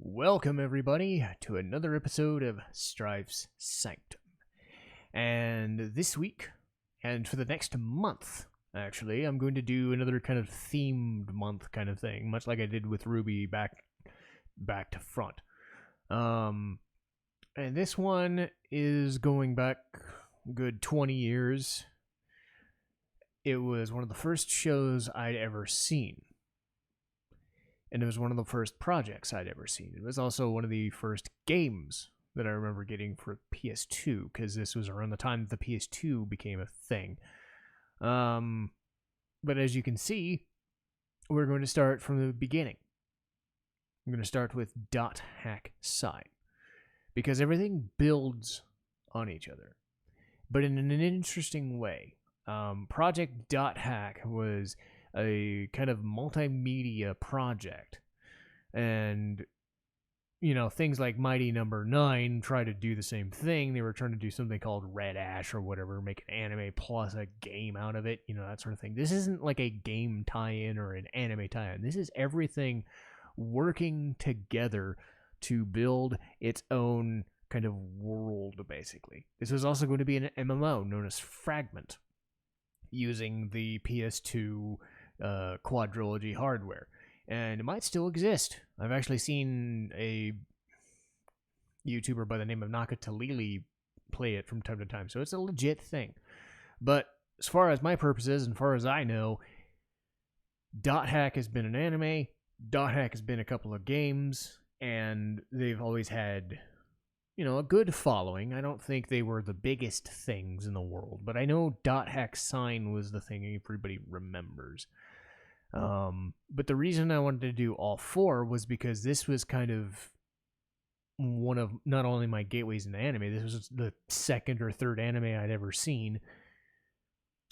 Welcome, everybody, to another episode of Strife's Sanctum. And this week, and for the next month, actually, I'm going to do another kind of themed month kind of thing, much like I did with Ruby back to front. And this one is going back a good 20 years. It was one of the first shows I'd ever seen. And it was one of the first projects I'd ever seen. It was also one of the first games that I remember getting for PS2, because this was around the time that the PS2 became a thing. But as you can see, we're going to start from the beginning. I'm going to start with .hack sign, because everything builds on each other, but in an interesting way. Project .hack was a kind of multimedia project, and things like Mighty Number 9 try to do the same thing. They were trying to do something called Red Ash or whatever, make an anime plus a game out of it, that sort of thing. This isn't like a game tie-in or an anime tie-in. This is everything working together to build its own kind of world, basically. This was also going to be an MMO known as Fragment, using the PS2 quadrilogy hardware, and it might still exist. I've actually seen a YouTuber by the name of Nakatalili play it from time to time, so it's a legit thing. But as far as my purposes, and far as I know, .hack has been an anime, .hack has been a couple of games, and they've always had a good following. I don't think they were the biggest things in the world, but I know .hack sign was the thing everybody remembers. But the reason I wanted to do all four was because this was kind of one of not only my gateways into anime, this was the second or third anime I'd ever seen.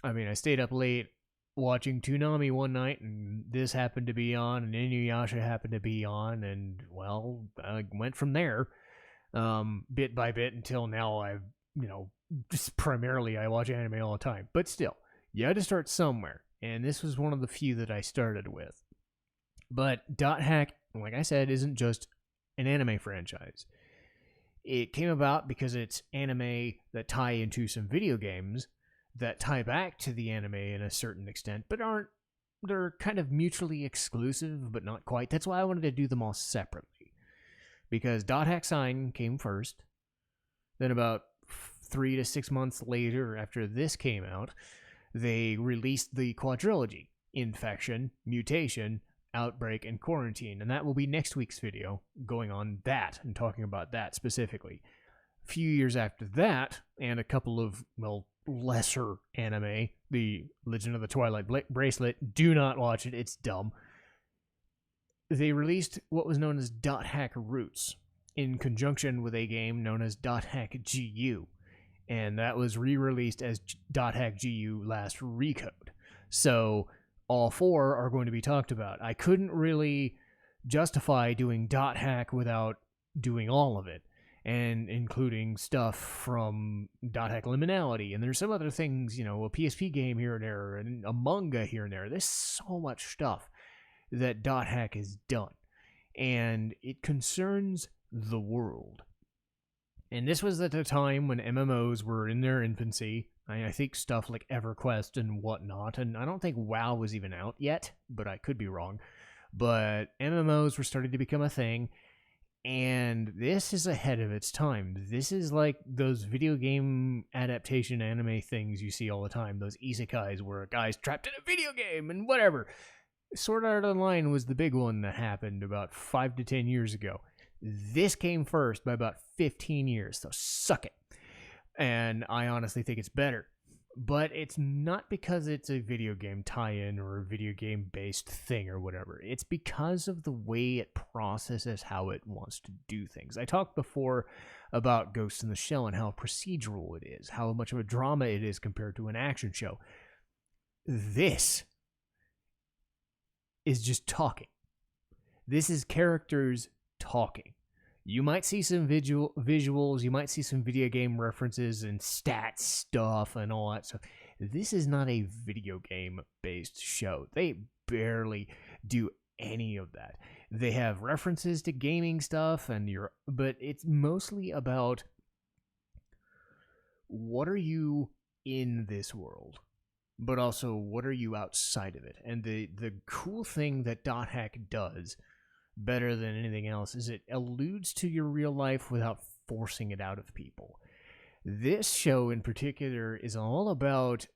I mean, I stayed up late watching Toonami one night, and this happened to be on, and Inuyasha happened to be on, and, well, I went from there. Bit by bit until now I've, just primarily I watch anime all the time. But still, you had to start somewhere, and this was one of the few that I started with. But .hack, like I said, isn't just an anime franchise. It came about because it's anime that tie into some video games that tie back to the anime in a certain extent, but they're kind of mutually exclusive, but not quite. That's why I wanted to do them all separately. Because .hack sign came first. Then about 3 to 6 months later, after this came out, they released the quadrilogy: Infection, Mutation, Outbreak, and Quarantine. And that will be next week's video, going on that and talking about that specifically. A few years after that, and a couple of, lesser anime, The Legend of the Twilight Bracelet. Do not watch it, it's dumb. They released what was known as .hack Roots in conjunction with a game known as .hack GU, and that was re-released as .hack GU Last Recode. So all four are going to be talked about. I couldn't really justify doing .hack without doing all of it, and including stuff from .hack Liminality, and there's some other things, a PSP game here and there, and a manga here and there. There's so much stuff that .hack has done, and it concerns the world. And this was at a time when MMOs were in their infancy. I think stuff like EverQuest and whatnot, and I don't think WoW was even out yet, but I could be wrong. But MMOs were starting to become a thing, and this is ahead of its time. This is like those video game adaptation anime things you see all the time, those isekais where a guy's trapped in a video game and whatever. Sword Art Online was the big one that happened about 5 to 10 years ago. This came first by about 15 years, so suck it. And I honestly think it's better. But it's not because it's a video game tie-in or a video game-based thing or whatever. It's because of the way it processes how it wants to do things. I talked before about Ghost in the Shell and how procedural it is, how much of a drama it is compared to an action show. This is just talking. This is characters talking. You might see some visuals, you might see some video game references and stats stuff and all that stuff. This is not a video game based show. They barely do any of that. They have references to gaming stuff, but it's mostly about what are you in this world, but also what are you outside of it. And the cool thing that Dot Hack does better than anything else is it alludes to your real life without forcing it out of people. This show in particular is all about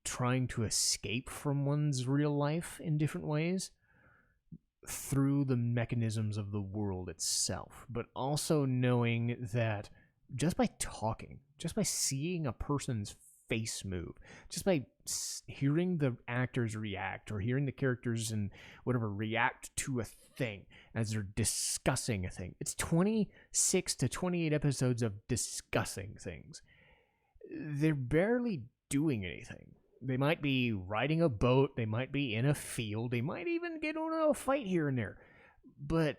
trying to escape from one's real life in different ways through the mechanisms of the world itself, but also knowing that just by talking, just by seeing a person's face move, just by hearing the actors react or hearing the characters and whatever react to a thing as they're discussing a thing. It's 26 to 28 episodes of discussing things. They're barely doing anything. They might be riding a boat, they might be in a field, they might even get into a fight here and there. But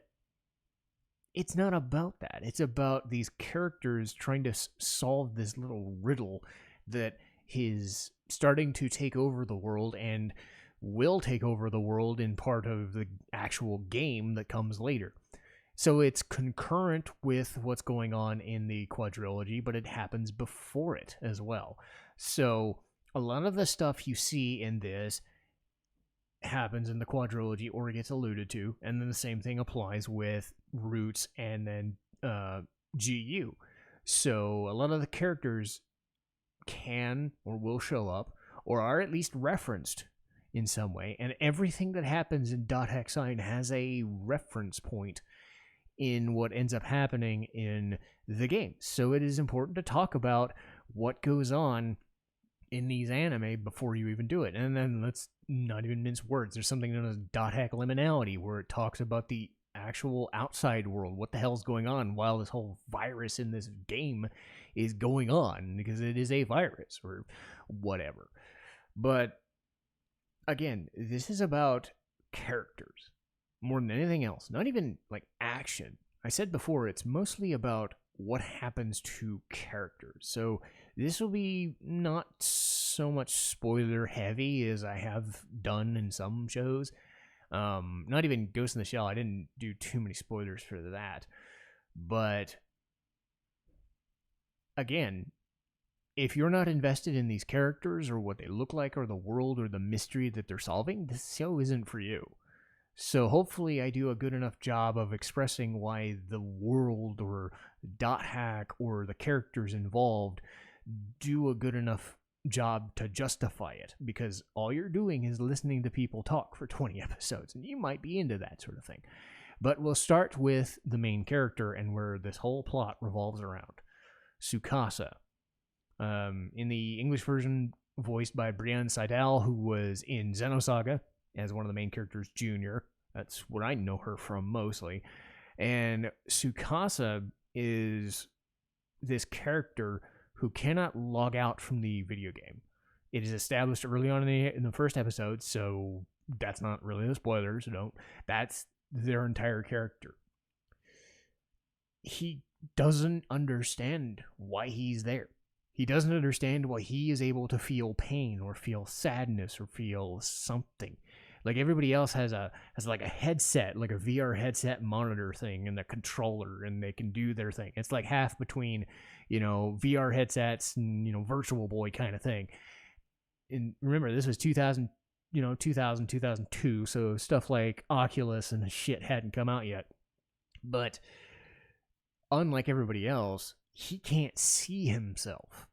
it's not about that. It's about these characters trying to solve this little riddle that is starting to take over the world and will take over the world in part of the actual game that comes later. So it's concurrent with what's going on in the quadrilogy, but it happens before it as well. So a lot of the stuff you see in this happens in the quadrilogy or gets alluded to, and then the same thing applies with Roots and then GU. So a lot of the characters can or will show up or are at least referenced in some way, and everything that happens in Dot Hack Sign has a reference point in what ends up happening in the game. So it is important to talk about what goes on in these anime before you even do it. And then let's not even mince words. There's something known as Dot Hack Liminality, where it talks about the actual outside world, what the hell's going on while this whole virus in this game is going on, because it is a virus or whatever. But again, this is about characters more than anything else, not even like action. I said before, it's mostly about what happens to characters. So this will be not so much spoiler heavy as I have done in some shows. Not even Ghost in the Shell. I didn't do too many spoilers for that. But again, if you're not invested in these characters or what they look like or the world or the mystery that they're solving, this show isn't for you. So hopefully I do a good enough job of expressing why the world or Dot Hack or the characters involved do a good enough job to justify it, because all you're doing is listening to people talk for 20 episodes, and you might be into that sort of thing. But we'll start with the main character and where this whole plot revolves around. Tsukasa. In the English version, voiced by Brienne Seidel, who was in Xenosaga as one of the main characters, Junior. That's what I know her from mostly. And Tsukasa is this character who cannot log out from the video game. It is established early on in the first episode, so that's not really a spoiler, so don't. That's their entire character. He doesn't understand why he's there. He doesn't understand why he is able to feel pain or feel sadness or feel something. Like everybody else has like a headset, like a VR headset monitor thing and the controller, and they can do their thing. It's like half between, VR headsets and, Virtual Boy kind of thing. And remember, this was 2002, so stuff like Oculus and shit hadn't come out yet. But unlike everybody else, he can't see himself.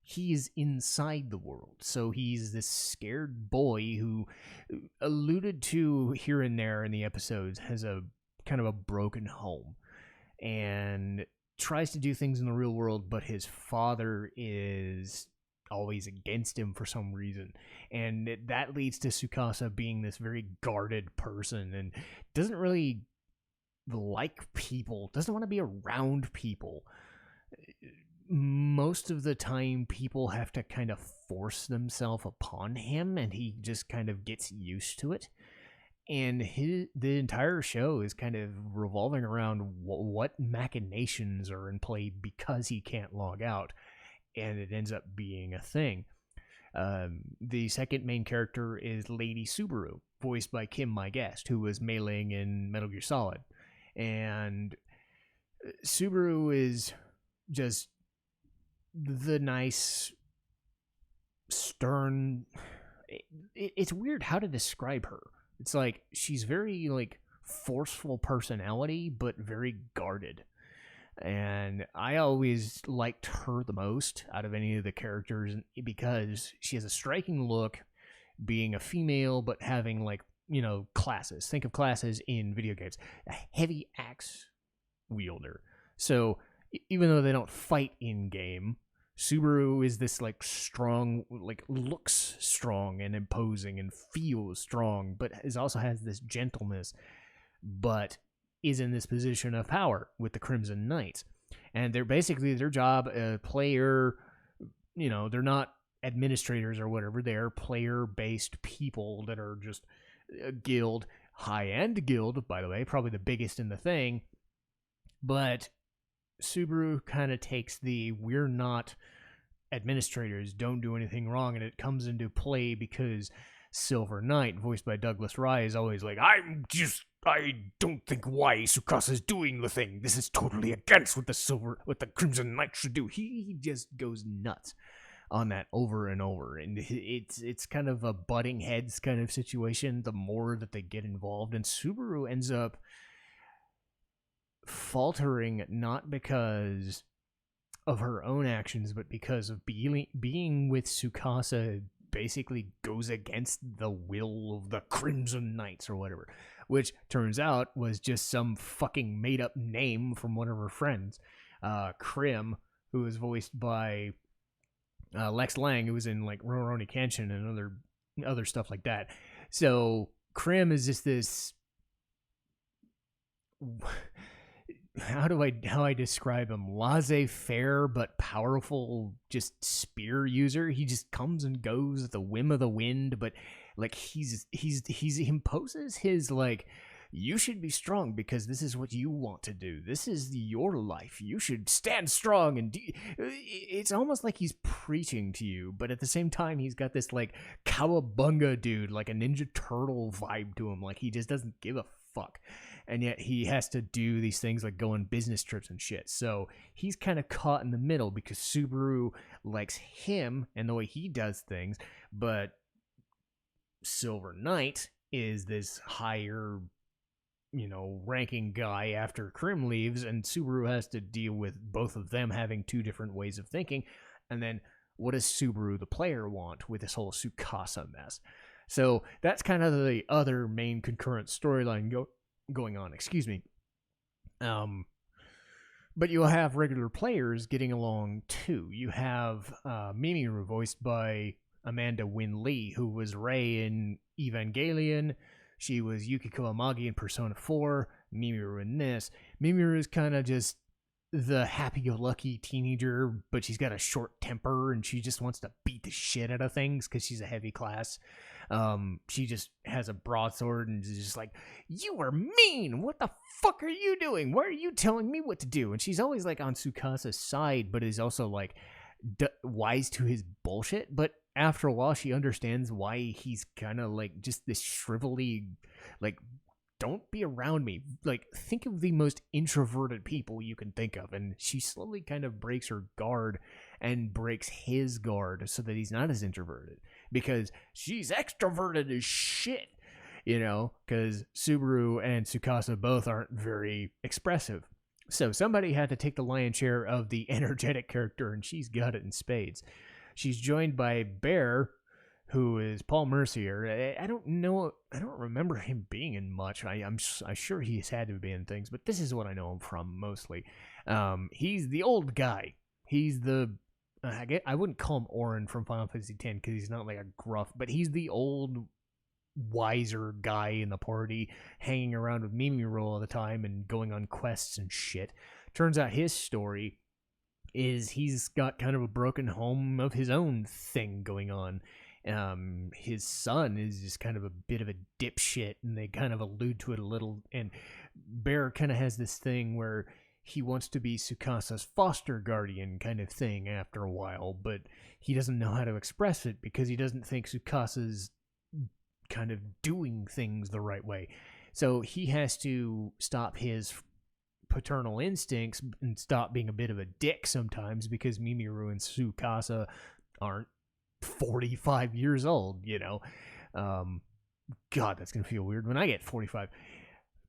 He's inside the world. So he's this scared boy who, alluded to here and there in the episodes, has a kind of a broken home and tries to do things in the real world, but his father is always against him for some reason. And that leads to Tsukasa being this very guarded person and doesn't really like people, doesn't want to be around people. Most of the time, people have to kind of force themselves upon him, and he just kind of gets used to it. And the entire show is kind of revolving around what machinations are in play because he can't log out, and it ends up being a thing. The second main character is Lady Subaru, voiced by Kim My Guest, who was Mei Ling in Metal Gear Solid. And Subaru is just the nice, stern... It's weird how to describe her. It's like she's very like forceful personality, but very guarded. And I always liked her the most out of any of the characters because she has a striking look, being a female, but having like, you know, classes. Think of classes in video games. A heavy axe wielder. So even though they don't fight in game, Subaru is this like strong, like looks strong and imposing and feels strong, but also has this gentleness, but is in this position of power with the Crimson Knights. And they're basically their job, player, you know, they're not administrators or whatever. They're player-based people that are just a guild, high-end guild, by the way, probably the biggest in the thing. But Subaru kind of takes the we're not administrators, don't do anything wrong, and it comes into play because Silver Knight, voiced by Douglas Rye, is always like, I don't think why Tsukasa's doing the thing. This is totally against what the Crimson Knight should do. He just goes nuts on that over and over, and it's kind of a butting heads kind of situation the more that they get involved, and Subaru ends up faltering not because of her own actions, but because of being with Tsukasa basically goes against the will of the Crimson Knights or whatever, which turns out was just some fucking made-up name from one of her friends, Krim, who was voiced by Lex Lang, who was in like Rurouni Kenshin and other stuff like that. So Krim is just this... How I describe him? Laissez-faire but powerful, just spear user. He just comes and goes at the whim of the wind, but like he imposes his like, you should be strong because this is what you want to do. This is your life. You should stand strong and it's almost like he's preaching to you, but at the same time he's got this like cowabunga dude, like a Ninja Turtle vibe to him. Like he just doesn't give a fuck. And yet he has to do these things like go on business trips and shit. So he's kind of caught in the middle because Subaru likes him and the way he does things. But Silver Knight is this higher, you know, ranking guy after Krim leaves. And Subaru has to deal with both of them having two different ways of thinking. And then what does Subaru, the player, want with this whole Tsukasa mess? So that's kind of the other main concurrent storyline going on, excuse me. But you'll have regular players getting along too. You have Mimiru, voiced by Amanda Wynn Lee, who was Rei in Evangelion. She was Yukiko Amagi in Persona 4. Mimiru in this. Mimiru is kind of just the happy-go-lucky teenager, but she's got a short temper and she just wants to beat the shit out of things because she's a heavy class. She just has a broadsword and is just like, you are mean! What the fuck are you doing? Why are you telling me what to do? And she's always like on Tsukasa's side, but is also like wise to his bullshit. But after a while, she understands why he's kind of like just this shrivelly, like, don't be around me. Like, think of the most introverted people you can think of. And she slowly kind of breaks her guard and breaks his guard so that he's not as introverted. Because she's extroverted as shit, you know, because Subaru and Tsukasa both aren't very expressive. So somebody had to take the lion's share of the energetic character, and she's got it in spades. She's joined by Bear, who is Paul Mercier. I don't remember him being in much. I'm sure he's had to be in things, but this is what I know him from mostly. He's the old guy. He's the I wouldn't call him Orin from Final Fantasy X because he's not like a gruff, but he's the old, wiser guy in the party, hanging around with Mimiru all the time and going on quests and shit. Turns out his story is he's got kind of a broken home of his own thing going on. His son is just kind of a bit of a dipshit, and they kind of allude to it a little. And Bear kind of has this thing where he wants to be Tsukasa's foster guardian kind of thing after a while, but he doesn't know how to express it because he doesn't think Tsukasa's kind of doing things the right way. So he has to stop his paternal instincts and stop being a bit of a dick sometimes, because Mimiru and Tsukasa aren't 45 years old, you know. God, that's going to feel weird when I get 45.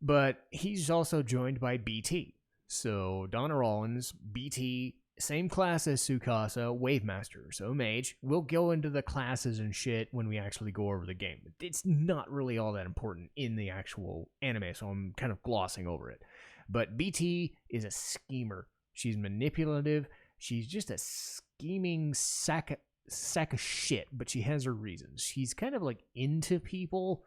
But he's also joined by BT. So Donna Rollins, BT, same class as Tsukasa, Wave Master, so Mage. We'll go into the classes and shit when we actually go over the game. It's not really all that important in the actual anime, so I'm kind of glossing over it. But BT is a schemer. She's manipulative. She's just a scheming sack of shit, but she has her reasons. She's kind of like into people,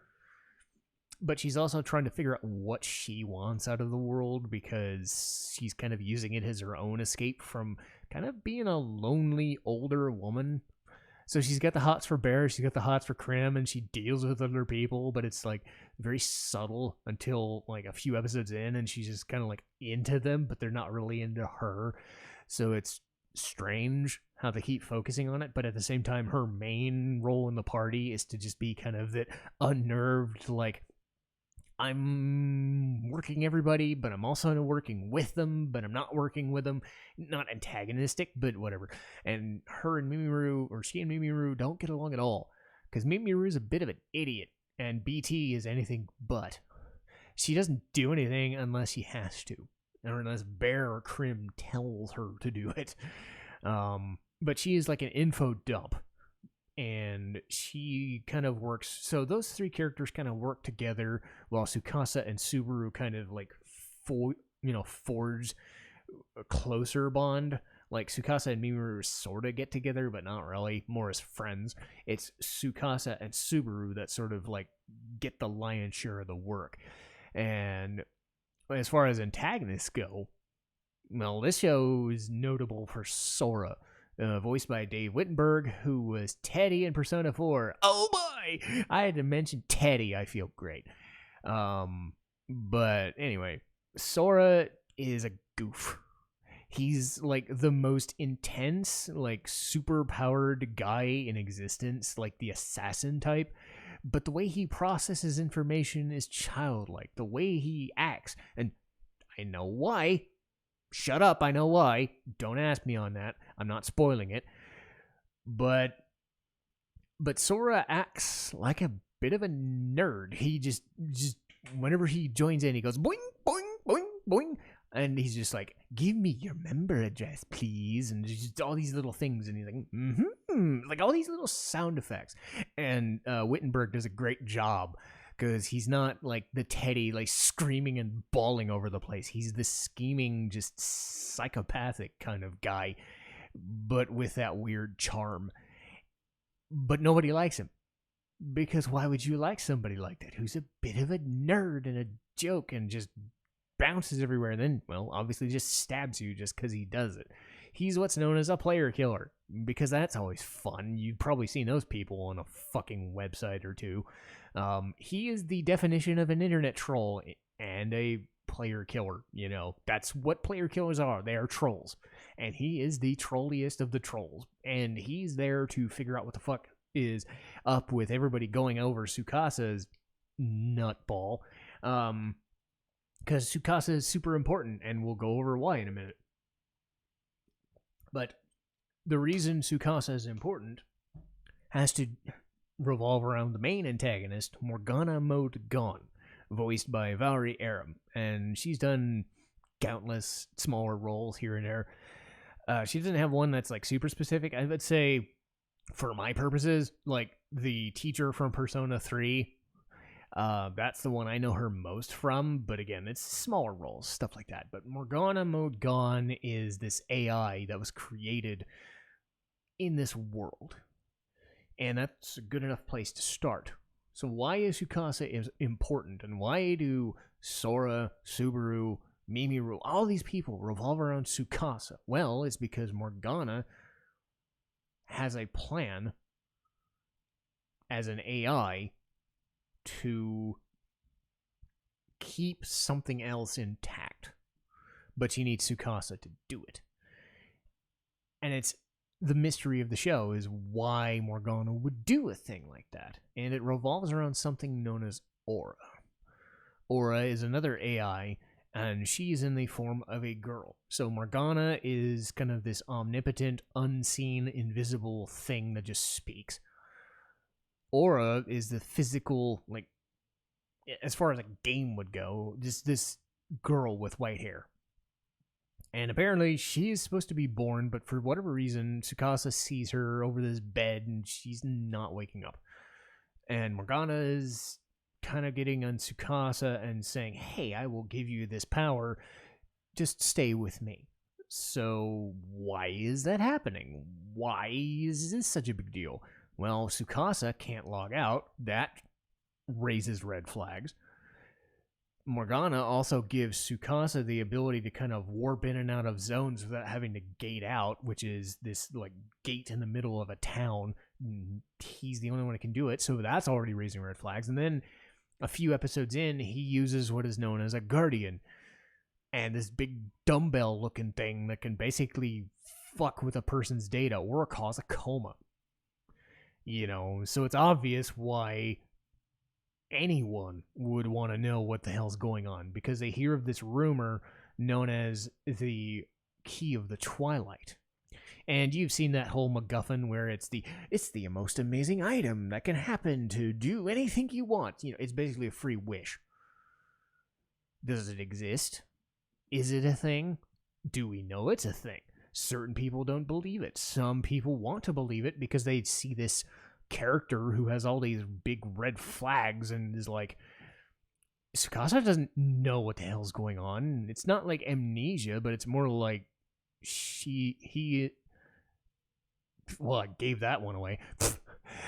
but she's also trying to figure out what she wants out of the world, because she's kind of using it as her own escape from kind of being a lonely older woman. So she's got the hots for Bear, she's got the hots for Krim, and she deals with other people, but it's like very subtle until like a few episodes in, and she's just kind of like into them, but they're not really into her. So it's strange how they keep focusing on it, but at the same time, her main role in the party is to just be kind of that unnerved, like, I'm working everybody, but I'm also working with them, but I'm not working with them. Not antagonistic, but whatever. And her and Mimiru, or she and Mimiru, don't get along at all, because Mimiru is a bit of an idiot, and BT is anything but. She doesn't do anything unless she has to, or unless Bear or Krim tells her to do it. But she is like an info dump, and she kind of works. So those three characters kind of work together, while Tsukasa and Subaru kind of like forge a closer bond. Like Tsukasa and Mimiru sort of get together, but not really, more as friends. It's Tsukasa and Subaru that sort of like get the lion's share of the work. And as far as antagonists go, well, this show is notable for Sora, voiced by Dave Wittenberg, who was Teddy in Persona 4. Oh boy! I had to mention Teddy. I feel great. But anyway, Sora is a goof. He's like the most intense, like super powered guy in existence, like the assassin type. But the way he processes information is childlike. The way he acts, and I know why. Shut up, I know why. Don't ask me on that. I'm not spoiling it. But Sora acts like a bit of a nerd. He just whenever he joins in, he goes boing, boing, boing, boing. And he's just like, give me your member address, please. And just all these little things. And he's like, like all these little sound effects. And Wittenberg does a great job, because he's not like the Teddy, like screaming and bawling over the place. He's the scheming, just psychopathic kind of guy, but with that weird charm. But nobody likes him, because why would you like somebody like that, who's a bit of a nerd and a joke and just bounces everywhere, and then, well, obviously just stabs you just because he does it. He's what's known as a player killer, because that's always fun. You've probably seen those people on a fucking website or two. He is the definition of an internet troll and a player killer. You know, that's what player killers are. They are trolls. And he is the trolliest of the trolls. And he's there to figure out what the fuck is up with everybody going over Tsukasa's nutball. Because Tsukasa is super important, and we'll go over why in a minute. But the reason Tsukasa is important has to revolve around the main antagonist, Morgana Mode Gone, voiced by Valerie Aram. And she's done countless smaller roles here and there. She doesn't have one that's like super specific. I would say, for my purposes, like the teacher from Persona 3, that's the one I know her most from, but again, it's smaller roles, stuff like that. But Morgana Mode Gone is this AI that was created in this world, and that's a good enough place to start. So why is Tsukasa important, and why do Sora, Subaru, Mimiru, all these people revolve around Tsukasa? Well, it's because Morgana has a plan as an AI to keep something else intact, but she needs Tsukasa to do it. And it's the mystery of the show is why Morgana would do a thing like that. And it revolves around something known as Aura. Aura is another AI, and she's in the form of a girl. So Morgana is kind of this omnipotent, unseen, invisible thing that just speaks. Aura is the physical, like, as far as a game would go, just this girl with white hair. And apparently she is supposed to be born, but for whatever reason, Tsukasa sees her over this bed and she's not waking up. And Morgana is kind of getting on Tsukasa and saying, hey, I will give you this power, just stay with me. So why is that happening? Why is this such a big deal? Well, Tsukasa can't log out. That raises red flags. Morgana also gives Tsukasa the ability to kind of warp in and out of zones without having to gate out, which is this like gate in the middle of a town. He's the only one who can do it, so that's already raising red flags. And then a few episodes in, he uses what is known as a guardian, and this big dumbbell looking thing that can basically fuck with a person's data or cause a coma. You know, so it's obvious why anyone would want to know what the hell's going on, because they hear of this rumor known as the Key of the Twilight. And you've seen that whole MacGuffin where it's the most amazing item that can happen to do anything you want. You know, it's basically a free wish. Does it exist? Is it a thing? Do we know it's a thing? Certain people don't believe it. Some people want to believe it because they see this character who has all these big red flags and is like, Tsukasa doesn't know what the hell's going on. It's not like amnesia, but it's more like well, I gave that one away.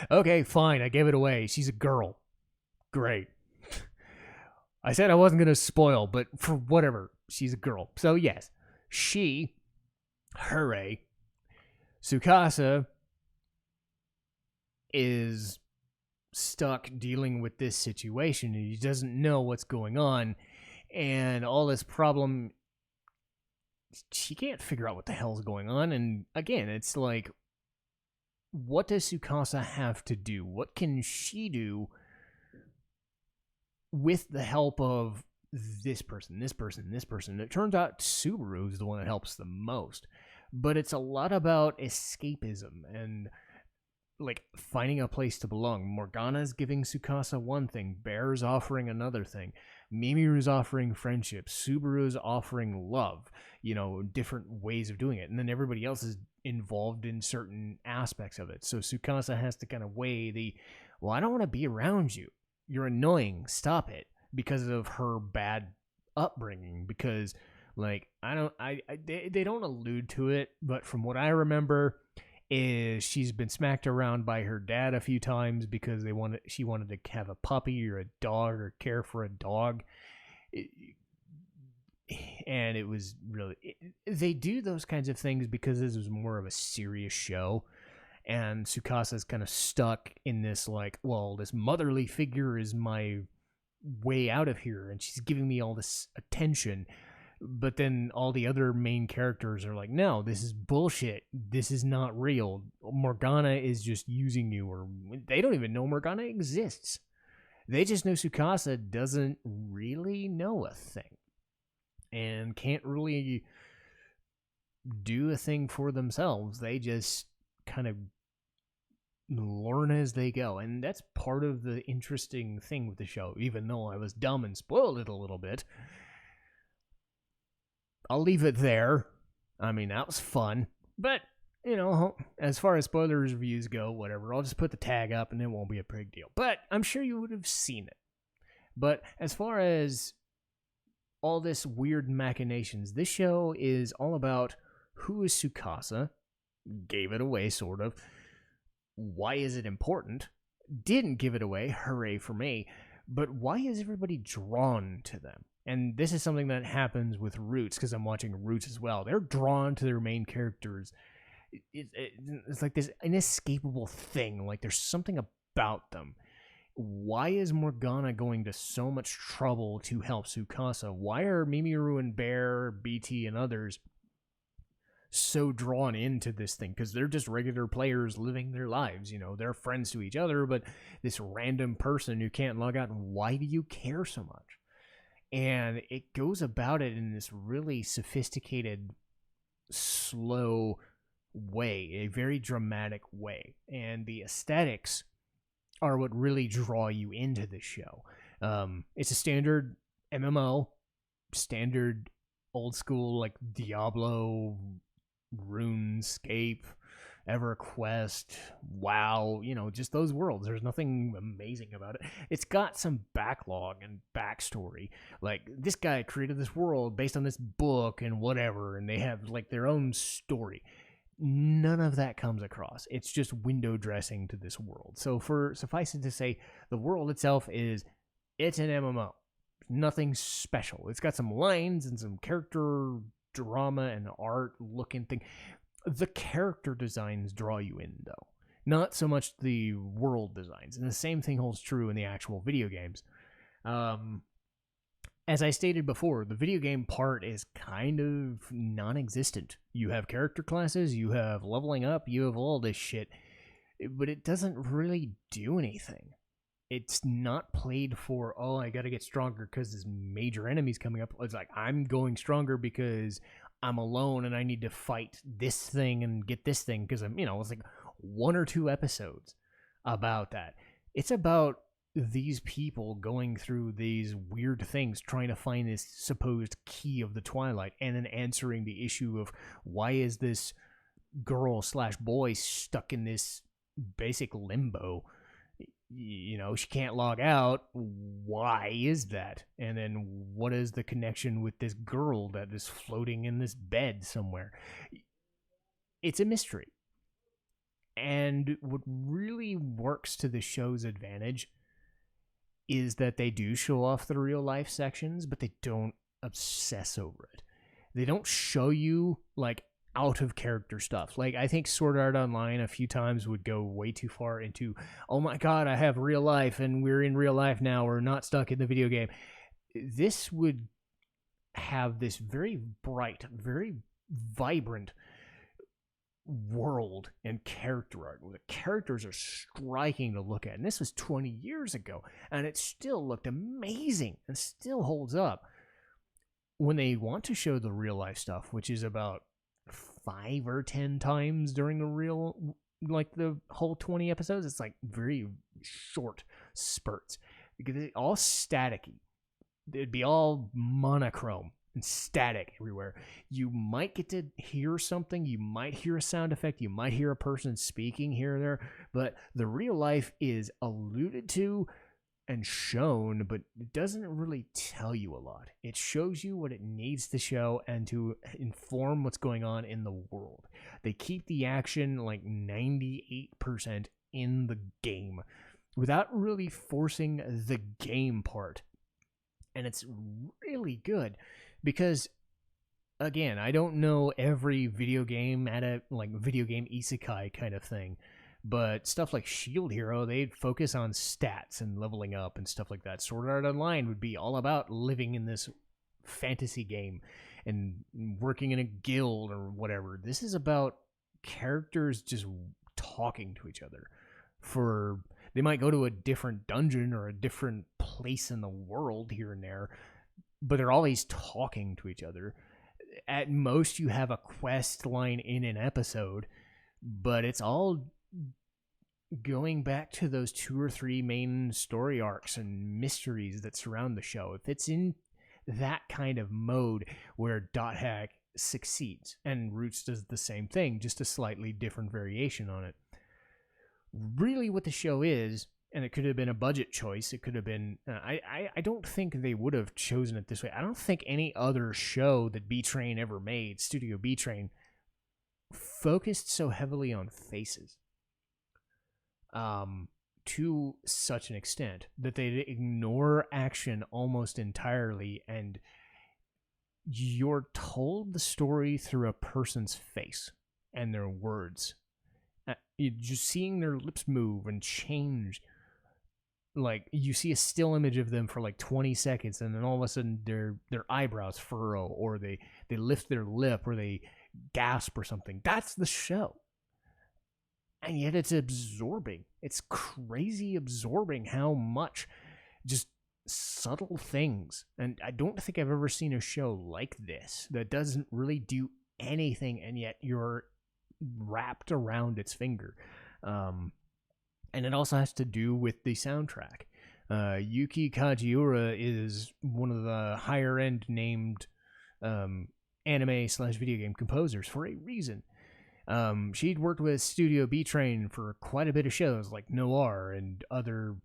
Okay, fine, I gave it away. She's a girl. Great. I said I wasn't going to spoil, but for whatever, she's a girl. So yes, hooray, Tsukasa is stuck dealing with this situation, and he doesn't know what's going on, and all this problem, she can't figure out what the hell's going on. And again, it's like, what does Tsukasa have to do? What can she do with the help of this person? It turns out Subaru is the one that helps the most, but it's a lot about escapism and like finding a place to belong. Morgana's giving Tsukasa one thing, Bear's offering another thing, Mimiru's offering friendship, Subaru's offering love, you know, different ways of doing it. And then everybody else is involved in certain aspects of it. So Tsukasa has to kind of weigh well, I don't want to be around you. You're annoying. Stop it. Because of her bad upbringing. Because, like, they don't allude to it, but from what I remember, is she's been smacked around by her dad a few times because she wanted to have a puppy or a dog or care for a dog. And it was really, they do those kinds of things because this was more of a serious show, and Tsukasa's kind of stuck in this like, well, this motherly figure is my way out of here, and she's giving me all this attention. But then all the other main characters are like, no, this is bullshit. This is not real. Morgana is just using you, or they don't even know Morgana exists. They just know Tsukasa doesn't really know a thing and can't really do a thing for themselves. They just kind of learn as they go. And that's part of the interesting thing with the show, even though I was dumb and spoiled it a little bit. I'll leave it there. I mean, that was fun. But, you know, as far as spoilers reviews go, whatever, I'll just put the tag up and it won't be a big deal. But I'm sure you would have seen it. But as far as all this weird machinations, this show is all about who is Tsukasa. Gave it away, sort of. Why is it important? Didn't give it away. Hooray for me. But why is everybody drawn to them? And this is something that happens with Roots, because I'm watching Roots as well. They're drawn to their main characters. It's like this inescapable thing. Like there's something about them. Why is Morgana going to so much trouble to help Tsukasa? Why are Mimiru and Bear, BT, and others so drawn into this thing because they're just regular players living their lives. They're friends to each other, but this random person who can't log out, why do you care so much? And it goes about it in this really sophisticated, slow way, a very dramatic way. And the aesthetics are what really draw you into the show. It's a standard MMO, standard old school like Diablo, RuneScape, EverQuest, WoW, just those worlds. There's nothing amazing about it. It's got some backlog and backstory. Like, this guy created this world based on this book and whatever, and they have like their own story. None of that comes across. It's just window dressing to this world. So suffice it to say, the world itself it's an MMO. Nothing special. It's got some lines and some character drama and art looking thing. The character designs draw you in, though. Not so much the world designs. And the same thing holds true in the actual video games. As I stated before, the video game part is kind of non-existent. You have character classes, you have leveling up, you have all this shit, but it doesn't really do anything. It's not played for, oh, I gotta get stronger because there's major enemies coming up. It's like, I'm going stronger because I'm alone and I need to fight this thing and get this thing because it's like 1 or 2 episodes about that. It's about these people going through these weird things, trying to find this supposed key of the Twilight, and then answering the issue of why is this girl/boy stuck in this basic limbo? She can't log out. Why is that? And then what is the connection with this girl that is floating in this bed somewhere? It's a mystery. And what really works to the show's advantage is that they do show off the real life sections, but they don't obsess over it. They don't show you like out of character stuff. Like, I think Sword Art Online a few times would go way too far into, oh my god, I have real life and we're in real life now, we're not stuck in the video game. This would have this very bright, very vibrant world and character art. The characters are striking to look at, and this was 20 years ago, and it still looked amazing and still holds up. When they want to show the real life stuff, which is about 5 or 10 times during the whole 20 episodes, it's like very short spurts because it's all staticky. It'd be all monochrome and static everywhere. You might get to hear something, you might hear a sound effect, you might hear a person speaking here or there, but the real life is alluded to and shown, but it doesn't really tell you a lot. It shows you what it needs to show and to inform what's going on in the world. They keep the action like 98% in the game without really forcing the game part. And it's really good because, again, I don't know every video game video game isekai kind of thing. But stuff like Shield Hero, they'd focus on stats and leveling up and stuff like that. Sword Art Online would be all about living in this fantasy game and working in a guild or whatever. This is about characters just talking to each other. They might go to a different dungeon or a different place in the world here and there, but they're always talking to each other. At most, you have a quest line in an episode, but it's all going back to those 2 or 3 main story arcs and mysteries that surround the show. If it's in that kind of mode where Dot Hack succeeds, and Roots does the same thing, just a slightly different variation on it. Really what the show is, and it could have been a budget choice, it could have been, I don't think they would have chosen it this way. I don't think any other show that B-Train ever made, Studio B-Train, focused so heavily on faces. To such an extent that they ignore action almost entirely, and you're told the story through a person's face and their words. You're just seeing their lips move and change. Like, you see a still image of them for like 20 seconds, and then all of a sudden their eyebrows furrow, or they lift their lip, or they gasp or something. That's the show. And yet it's absorbing. It's crazy absorbing how much just subtle things. And I don't think I've ever seen a show like this that doesn't really do anything, and yet you're wrapped around its finger. And it also has to do with the soundtrack. Yuki Kajiura is one of the higher end named anime/video game composers for a reason. She'd worked with Studio B-Train for quite a bit of shows like Noir and other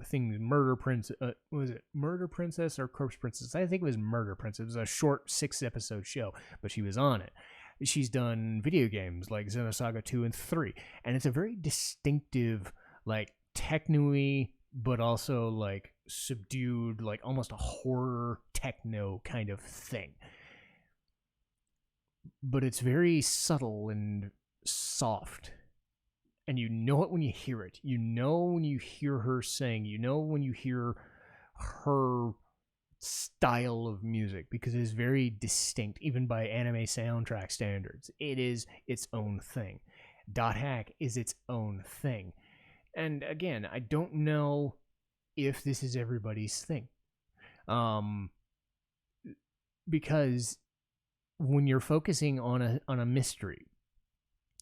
things. Murder Princess, was it Murder Princess or Corpse Princess? I think it was Murder Princess. It was a short 6-episode show, but she was on it. She's done video games like Xenosaga 2 and 3, and it's a very distinctive, like, techno-y, but also like subdued, like almost a horror techno kind of thing. But it's very subtle and soft. And you know it when you hear it. You know when you hear her sing. You know when you hear her style of music, because it is very distinct, even by anime soundtrack standards. It is its own thing. Dot Hack is its own thing. And again, I don't know if this is everybody's thing. Because when you're focusing on a mystery,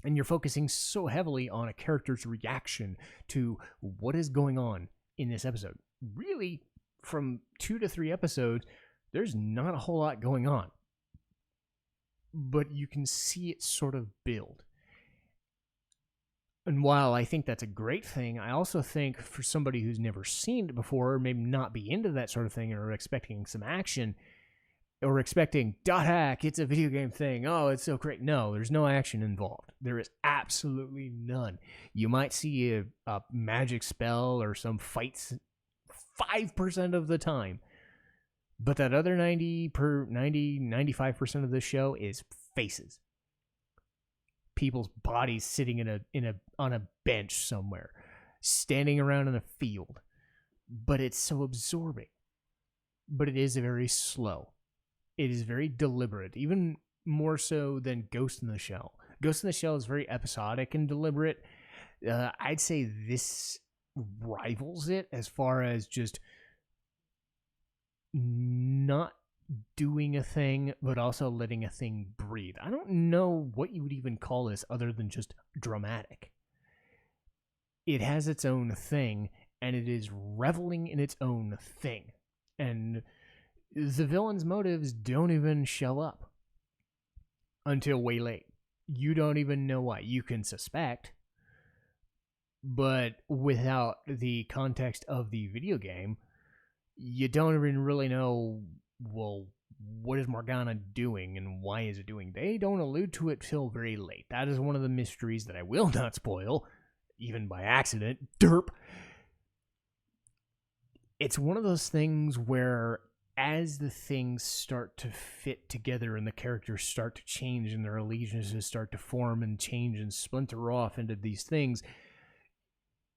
and you're focusing so heavily on a character's reaction to what is going on in this episode, really, from 2 to 3 episodes, there's not a whole lot going on. But you can see it sort of build. And while I think that's a great thing, I also think for somebody who's never seen it before, or maybe not be into that sort of thing, or expecting some action, or expecting Dot Hack, it's a video game thing, oh, it's so great. No, there's no action involved. There is absolutely none. You might see a magic spell or some fights 5% of the time, but that other 95% of the show is faces. People's bodies sitting on a bench somewhere, standing around in a field. But it's so absorbing. But it is very slow. It is very deliberate, even more so than Ghost in the Shell. Ghost in the Shell is very episodic and deliberate. I'd say this rivals it as far as just not doing a thing, but also letting a thing breathe. I don't know what you would even call this other than just dramatic. It has its own thing, and it is reveling in its own thing. And the villain's motives don't even show up until way late. You don't even know why. You can suspect, but without the context of the video game, you don't even really know, well, what is Morgana doing and why is it doing? They don't allude to it till very late. That is one of the mysteries that I will not spoil, even by accident. Derp. It's one of those things where as the things start to fit together and the characters start to change and their allegiances start to form and change and splinter off into these things,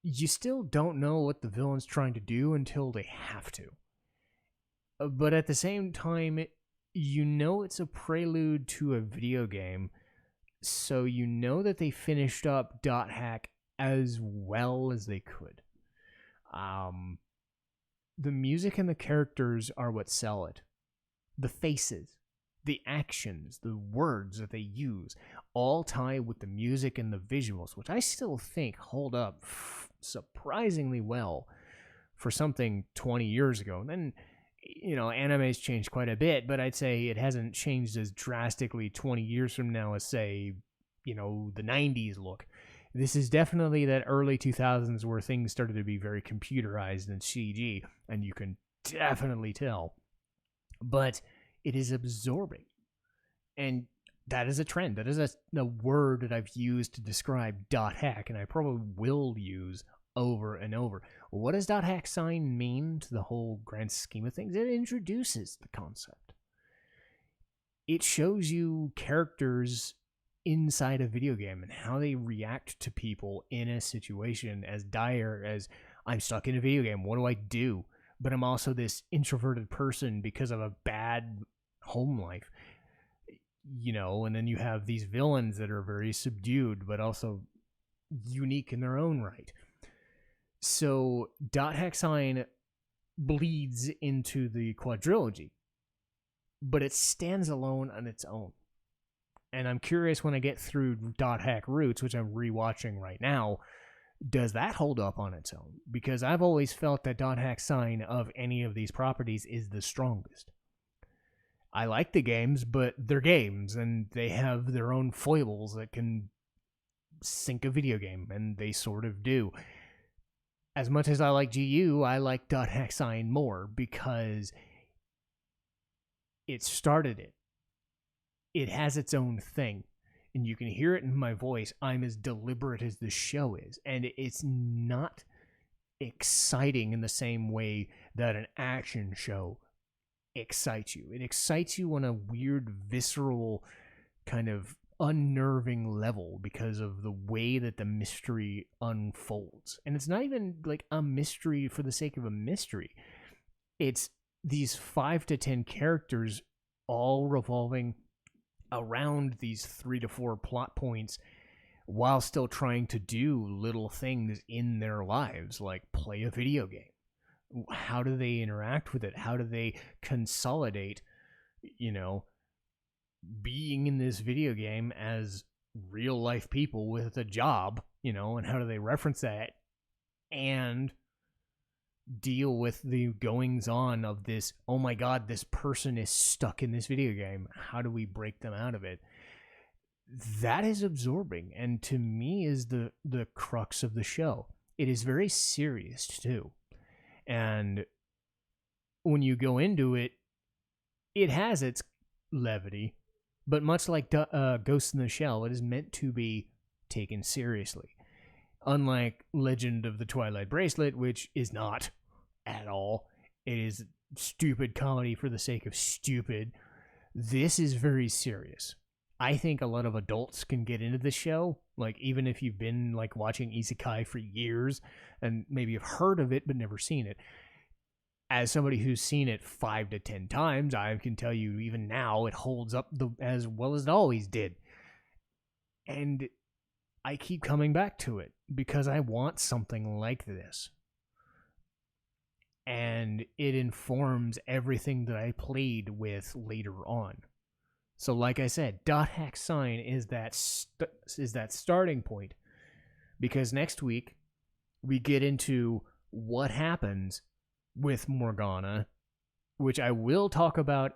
you still don't know what the villain's trying to do until they have to. But at the same time, you know it's a prelude to a video game, so you know that they finished up Dot Hack as well as they could. The music and the characters are what sell it. The faces, the actions, the words that they use all tie with the music and the visuals, which I still think hold up surprisingly well for something 20 years ago. And then, anime's changed quite a bit, but I'd say it hasn't changed as drastically 20 years from now as, say, the 90s look. This is definitely that early 2000s where things started to be very computerized and CG, and you can definitely tell. But it is absorbing. And that is a trend. That is a word that I've used to describe Dot Hack, and I probably will use over and over. What does Dot Hack sign mean to the whole grand scheme of things? It introduces the concept. It shows you characters inside a video game and how they react to people in a situation as dire as, I'm stuck in a video game, what do I do? But I'm also this introverted person because of a bad home life. and then you have these villains that are very subdued, but also unique in their own right. So Dot Hack Sign bleeds into the quadrilogy, but it stands alone on its own. And I'm curious when I get through Dot Hack Roots, which I'm rewatching right now, does that hold up on its own? Because I've always felt that Dot Hack Sign of any of these properties is the strongest. I like the games, but they're games, and they have their own foibles that can sink a video game, and they sort of do. As much as I like GU, I like Dot Hack Sign more because it started it. It has its own thing, and you can hear it in my voice. I'm as deliberate as the show is, and it's not exciting in the same way that an action show excites you. It excites you on a weird, visceral, kind of unnerving level because of the way that the mystery unfolds. And it's not even like a mystery for the sake of a mystery. It's these 5 to 10 characters all revolving around these 3 to 4 plot points while still trying to do little things in their lives, like play a video game. How do they interact with it? How do they consolidate, being in this video game as real life people with a job, and how do they reference that and deal with the goings on of this, oh my god, this person is stuck in this video game. How do we break them out of it? That is absorbing, and to me is the crux of the show. It is very serious too. And when you go into it, it has its levity, but much like Ghost in the Shell, it is meant to be taken seriously. Unlike Legend of the Twilight Bracelet, which is not at all. It is stupid comedy for the sake of stupid. This is very serious. I think a lot of adults can get into this show, like even if you've been like watching isekai for years and maybe have heard of it but never seen it. As somebody who's seen it 5 to 10 times, I can tell you even now it holds up as well as it always did. And I keep coming back to it because I want something like this. And it informs everything that I played with later on. So like I said, Dot Hack Sign is that starting point, because next week we get into what happens with Morgana, which I will talk about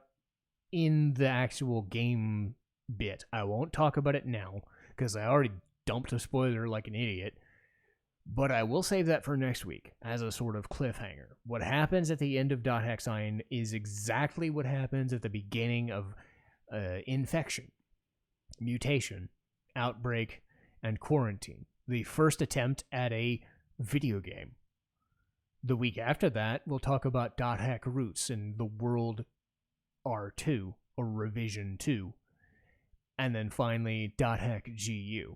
in the actual game bit. I won't talk about it now because I already dumped a spoiler like an idiot, but I will save that for next week as a sort of cliffhanger. What happens at the end of Dot Hack Sign is exactly what happens at the beginning of Infection, Mutation, Outbreak, and Quarantine, the first attempt at a video game. The week after that, we'll talk about Dot Hack Roots and the World R2, or Revision 2, and then finally Dot Hack GU.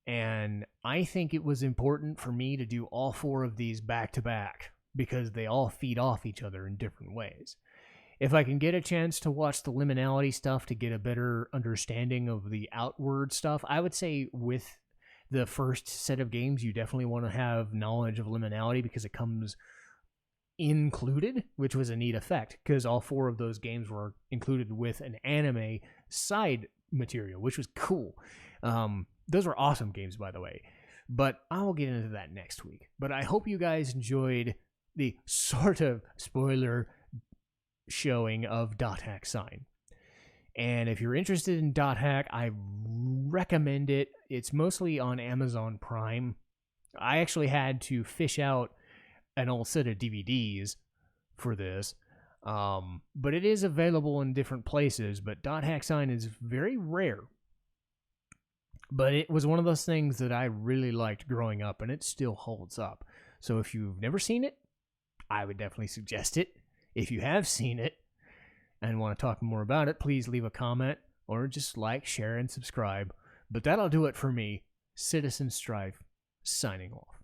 And I think it was important for me to do all 4 of these back to back because they all feed off each other in different ways. If I can get a chance to watch the Liminality stuff to get a better understanding of the Outward stuff, I would say with the first set of games, you definitely want to have knowledge of Liminality because it comes included, which was a neat effect because all 4 of those games were included with an anime side material, which was cool. Those were awesome games, by the way, but I'll get into that next week. But I hope you guys enjoyed the sort of spoiler showing of Dot Hack Sign. And if you're interested in Dot Hack, I recommend it. It's mostly on Amazon Prime. I actually had to fish out an old set of DVDs for this, but it is available in different places. But Dot Hack Sign is very rare. But it was one of those things that I really liked growing up, and it still holds up. So if you've never seen it, I would definitely suggest it. If you have seen it and want to talk more about it, please leave a comment or just like, share, and subscribe. But that'll do it for me, Citizen Strife, signing off.